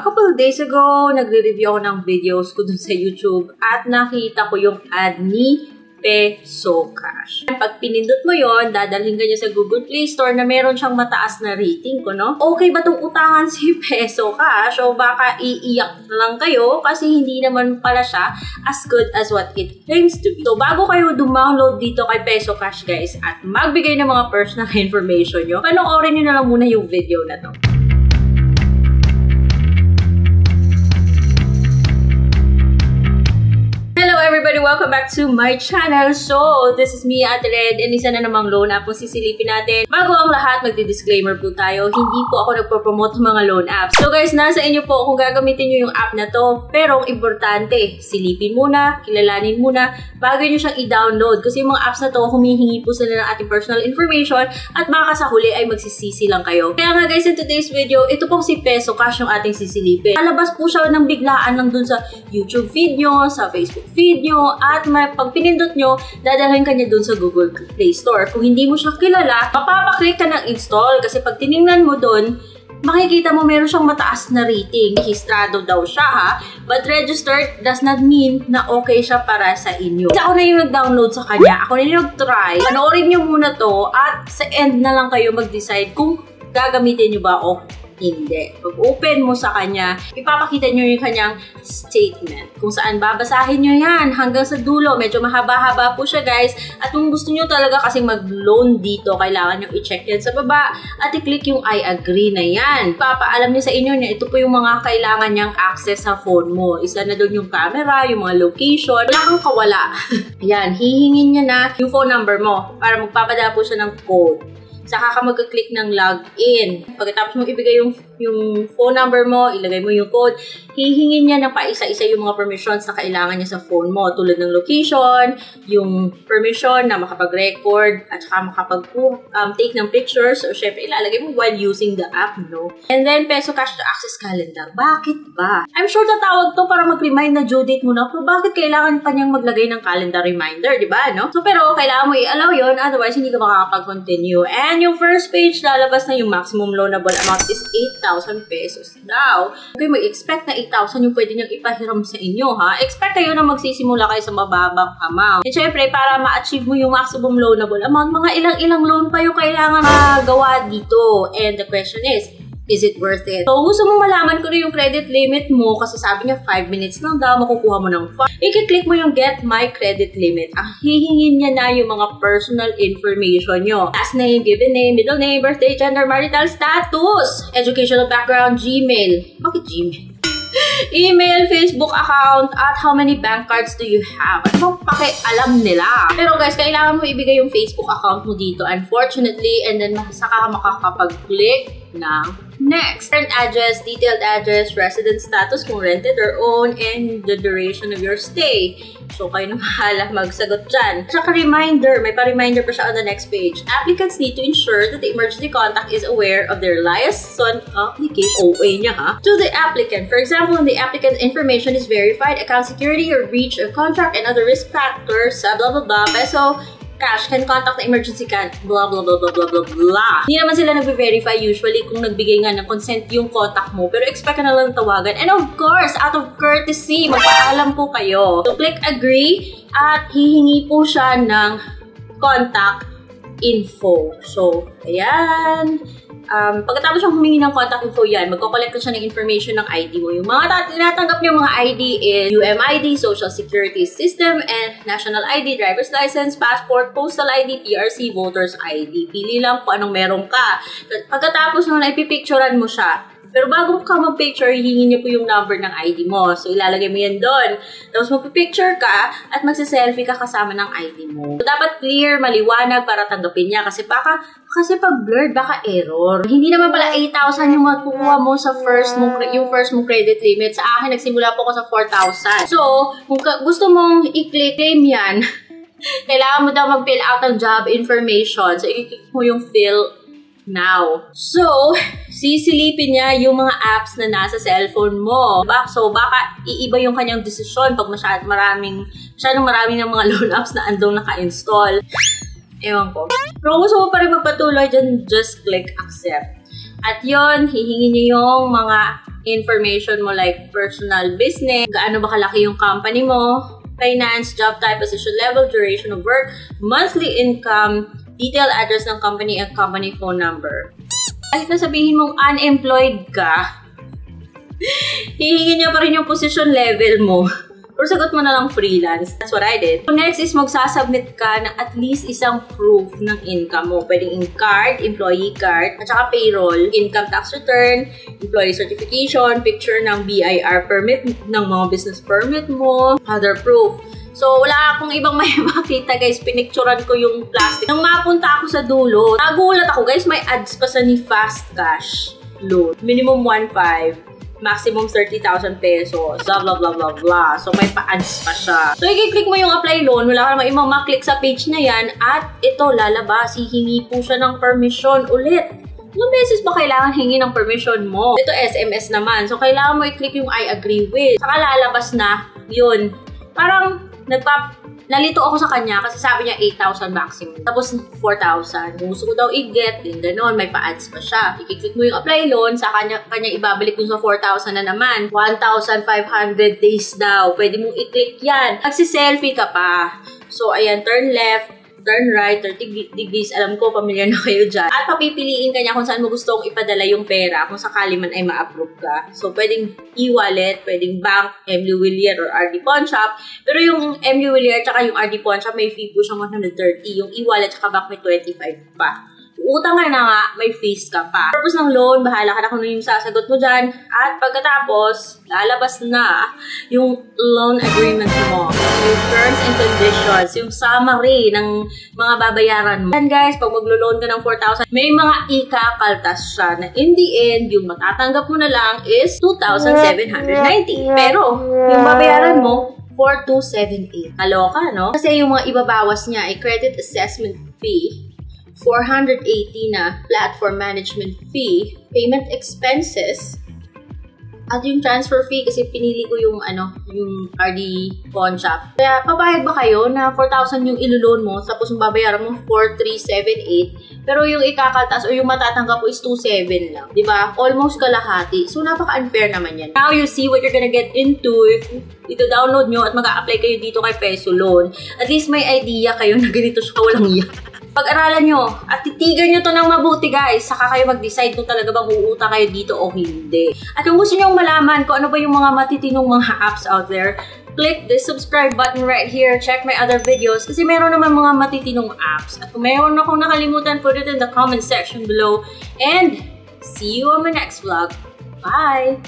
A couple of days ago, nagre-review ako ng videos ko dun sa YouTube at nakita ko yung ad ni Peso Cash. Pag pinindot mo yon, dadalhin ka niya sa Google Play Store na meron siyang mataas na rating ko, no? Okay ba itong utangan si Peso Cash? O baka iiyak na lang kayo kasi hindi naman pala siya as good as what it claims to be. So, bago kayo dumownload dito kay Peso Cash, guys, at magbigay ng mga personal information nyo, panoorin nyo na lang muna yung video na to. Everybody, welcome back to my channel. So, this is me, Ate Red, and isa na namang loan app po sisilipin natin. Bago ang lahat, magdi-disclaimer po tayo. Hindi po ako nagpo-promote ng mga loan apps. So guys, nasa inyo po kung gagamitin nyo yung app na to. Pero ang importante, silipin muna, kilalanin muna, bago nyo siyang i-download. Kasi yung mga apps na to, humihingi po sila ng ating personal information at baka sa huli ay magsisisi lang kayo. Kaya nga guys, in today's video, ito pong si Peso Cash yung ating sisilipin. Lalabas po siya ng biglaan lang dun sa YouTube video, sa Facebook video, at pag pinindot nyo, dadalhin ka niya dun sa Google Play Store. Kung hindi mo siya kilala, mapapaklik ka ng install kasi pag tinignan mo dun, makikita mo meron siyang mataas na rating. Rehistrado daw siya ha, but registered does not mean na okay siya para sa inyo. Kasi ako na yung nag-download sa kanya, ako na yung nag-try. Panoorin nyo muna to at sa end na lang kayo mag-decide kung gagamitin nyo ba o hindi. Pag open mo sa kanya, ipapakita nyo yung kanyang statement. Kung saan babasahin nyo yan hanggang sa dulo. Medyo mahaba-haba po siya guys. At kung gusto nyo talaga kasi mag-loan dito, kailangan nyo i-check yan sa baba at i-click yung I agree na yan. Papaalam niya sa inyo na ito po yung mga kailangan niyang access sa phone mo. Isa na doon yung camera, yung mga location. Wala kang kawala. Yan, hihingin niya na yung phone number mo para magpapadala po siya ng code. Saka ka mag-click ng login. Pagkatapos mo ibigay yung phone number mo, ilagay mo yung code, hihingin niya ng paisa-isa yung mga permissions na kailangan niya sa phone mo. Tulad ng location, yung permission na makapag-record, at saka makapag-take ng pictures. So, syempre, ilalagay mo while using the app, no? And then, Peso Cash to access calendar. Bakit ba? I'm sure tatawag to para mag-remind na due date mo na. Pero bakit kailangan pa niyang maglagay ng calendar reminder, di ba, no? So, pero kailangan mo i-allow yun, otherwise hindi ka makakapag-continue. And yung first page, lalabas na yung maximum loanable amount is 8,000 pesos daw. Okay, mag-expect na 8,000 yung pwede niyang ipahiram sa inyo, ha? Expect kayo na magsisimula kayo sa mababang amount. And syempre, para ma-achieve mo yung maximum loanable amount, mga ilang loan pa yung kailangan magawa dito. And the question is it worth it? So, gusto mong malaman ko na yung credit limit mo kasi sabi niya 5 minutes lang daw, makukuha mo ng fund. I-click mo yung Get My Credit Limit. Ang hihingin niya na yung mga personal information nyo. Last name, given name, middle name, birthday, gender, marital status, educational background, Gmail. Bakit Gmail? Email, Facebook account, at how many bank cards do you have? Ano pakialam nila? Pero guys, kailangan mo ibigay yung Facebook account mo dito, unfortunately, and then saka makakapag-click ng next. Current address, detailed address, resident status kung rented or own, and the duration of your stay. So, kayo na mahala magsagot dyan. Tsaka reminder, may pa-reminder pa siya on the next page. Applicants need to ensure that the emergency contact is aware of their liaison application, OA niya ha, to the applicant. For example, when the applicant's information is verified, account security or breach of contract and other risk factors, blah blah blah, Peso Cash can contact the emergency blah blah blah blah blah blah blah. Hindi naman sila nag-verify usually kung nagbigay nga ng consent yung contact mo, pero expect ka na lang tawagan. And of course, out of courtesy, magpaalam po kayo. So, click agree at hihingi po siya ng contact info. So, ayan. Pagkatapos siyang humingi ng contact info yan, magko-collect siya ng information ng ID mo. Yung mga tinatanggap niyo mga ID is UMID, Social Security System, and National ID, Driver's License, Passport, Postal ID, PRC, Voters ID. Pili lang kung anong meron ka. Pagkatapos nun, ay pipicturean mo siya. Pero bago ka mag-picture, hihingin niya po yung number ng ID mo. So, ilalagay mo yan doon. Tapos magpipicture ka at magsiselfie ka kasama ng ID mo. So, dapat clear, maliwanag para tanggapin niya. Kasi pag blurred, baka error. Hindi naman pala 8,000 yung magkukuha mo sa yung first mong credit limit. Sa akin, nagsimula po ako sa 4,000. So, kung gusto mong i-claim yan, kailangan mo daw mag-fill out ng job information. So, i-click mo yung fill now. So, sisilipin niya yung mga apps na nasa cellphone mo. So, baka iiba yung kanyang desisyon pag masyadong maraming ng mga loan apps na andong naka-install. Ewan ko. Pero kung gusto mo pa rin magpatuloy dyan, just click accept. At yon, hihingin niyo yung mga information mo like personal business, gaano ba kalaki yung company mo, finance, job type, position level, duration of work, monthly income, detailed address ng company at company phone number. Kahit na sabihin mong unemployed ka, hihingin niya pa rin yung position level mo. Or sagot mo na lang freelance. That's what I did. So next is magsasubmit ka ng at least isang proof ng income mo. Pwedeng in-card, employee card, at saka payroll, income tax return, employee certification, picture ng BIR permit, ng mga business permit mo, other proof. So, wala akong ibang may makita, guys. Pinicturan ko yung plastic. Nang mapunta ako sa dulo, nagulat ako, guys. May ads pa sa ni Fast Cash loan. Minimum 1.5. Maximum 30,000 pesos. Blah, blah, blah, blah, blah. So, may pa-ads pa siya. So, i-click mo yung apply loan. Wala ka namang ibang maklik sa page na yan. At ito, lalabas. Hihingi po siya ng permission ulit. Ilang beses ba kailangan hingi ng permission mo? Ito, SMS naman. So, kailangan mo i-click yung I agree with. Saka lalabas na yun. Parang, nalito ako sa kanya kasi sabi niya 8,000 maximum. Tapos 4,000. Kung gusto ko daw i-get, din gano'n, may pa-ads pa siya. I-click mo yung apply loan, sa kanya ibabalik dun sa 4,000 na naman. 1,500 days daw. Pwede mong i-click yan. Magsi-selfie ka pa. So, ayan, turn left, turn right, 30 degrees. Alam ko, familiar na kayo dyan. At papipiliin ka niya kung saan mo gustong ipadala yung pera kung sakali man ay ma-approve ka. So, pwedeng e-wallet, pwedeng bank, MU Willier, or RD Pawn Shop. Pero yung MU Willier at saka yung RD Pawn Shop, may fee po siyang 130. Yung e-wallet at saka bank may 25 pa. Utang ka na nga, may fees ka pa. Purpose ng loan, bahala ka na kung ano yung sasagot mo dyan. At pagkatapos, lalabas na yung loan agreement mo. Yung terms and conditions, yung summary ng mga babayaran mo. And guys, pag maglo-loan ka ng 4,000, may mga ikakaltas siya na in the end, yung matatanggap mo na lang is 2,790. Pero, yung babayaran mo, 4,278. Kaloka, no? Kasi yung mga ibabawas niya ay credit assessment fee, 480 na platform management fee, payment expenses, at yung transfer fee kasi pinili ko yung yung RD Pawn Shop. Kaya papayag ba kayo na 4,000 yung ilo-loan mo tapos yung babayaran mo 4,378 pero yung ikakaltas o yung matatanggap mo is 2,700 lang, 'di ba? Almost kalahati. So napaka-unfair naman 'yan. Now you see what you're gonna get into if ito-download nyo at mag-a-apply kayo dito kay Peso Loan. At least may idea kayo na ganito siya walang iya. Pag-aralan nyo at titigan nyo to ng mabuti, guys. Saka kayo mag-decide kung talaga bang uuta kayo dito o hindi. At kung gusto nyo malaman kung ano ba yung mga matitinong mga apps out there, click the subscribe button right here. Check my other videos kasi meron naman mga matitinong apps. At kung meron akong nakalimutan, put it in the comment section below. And see you on my next vlog. Bye!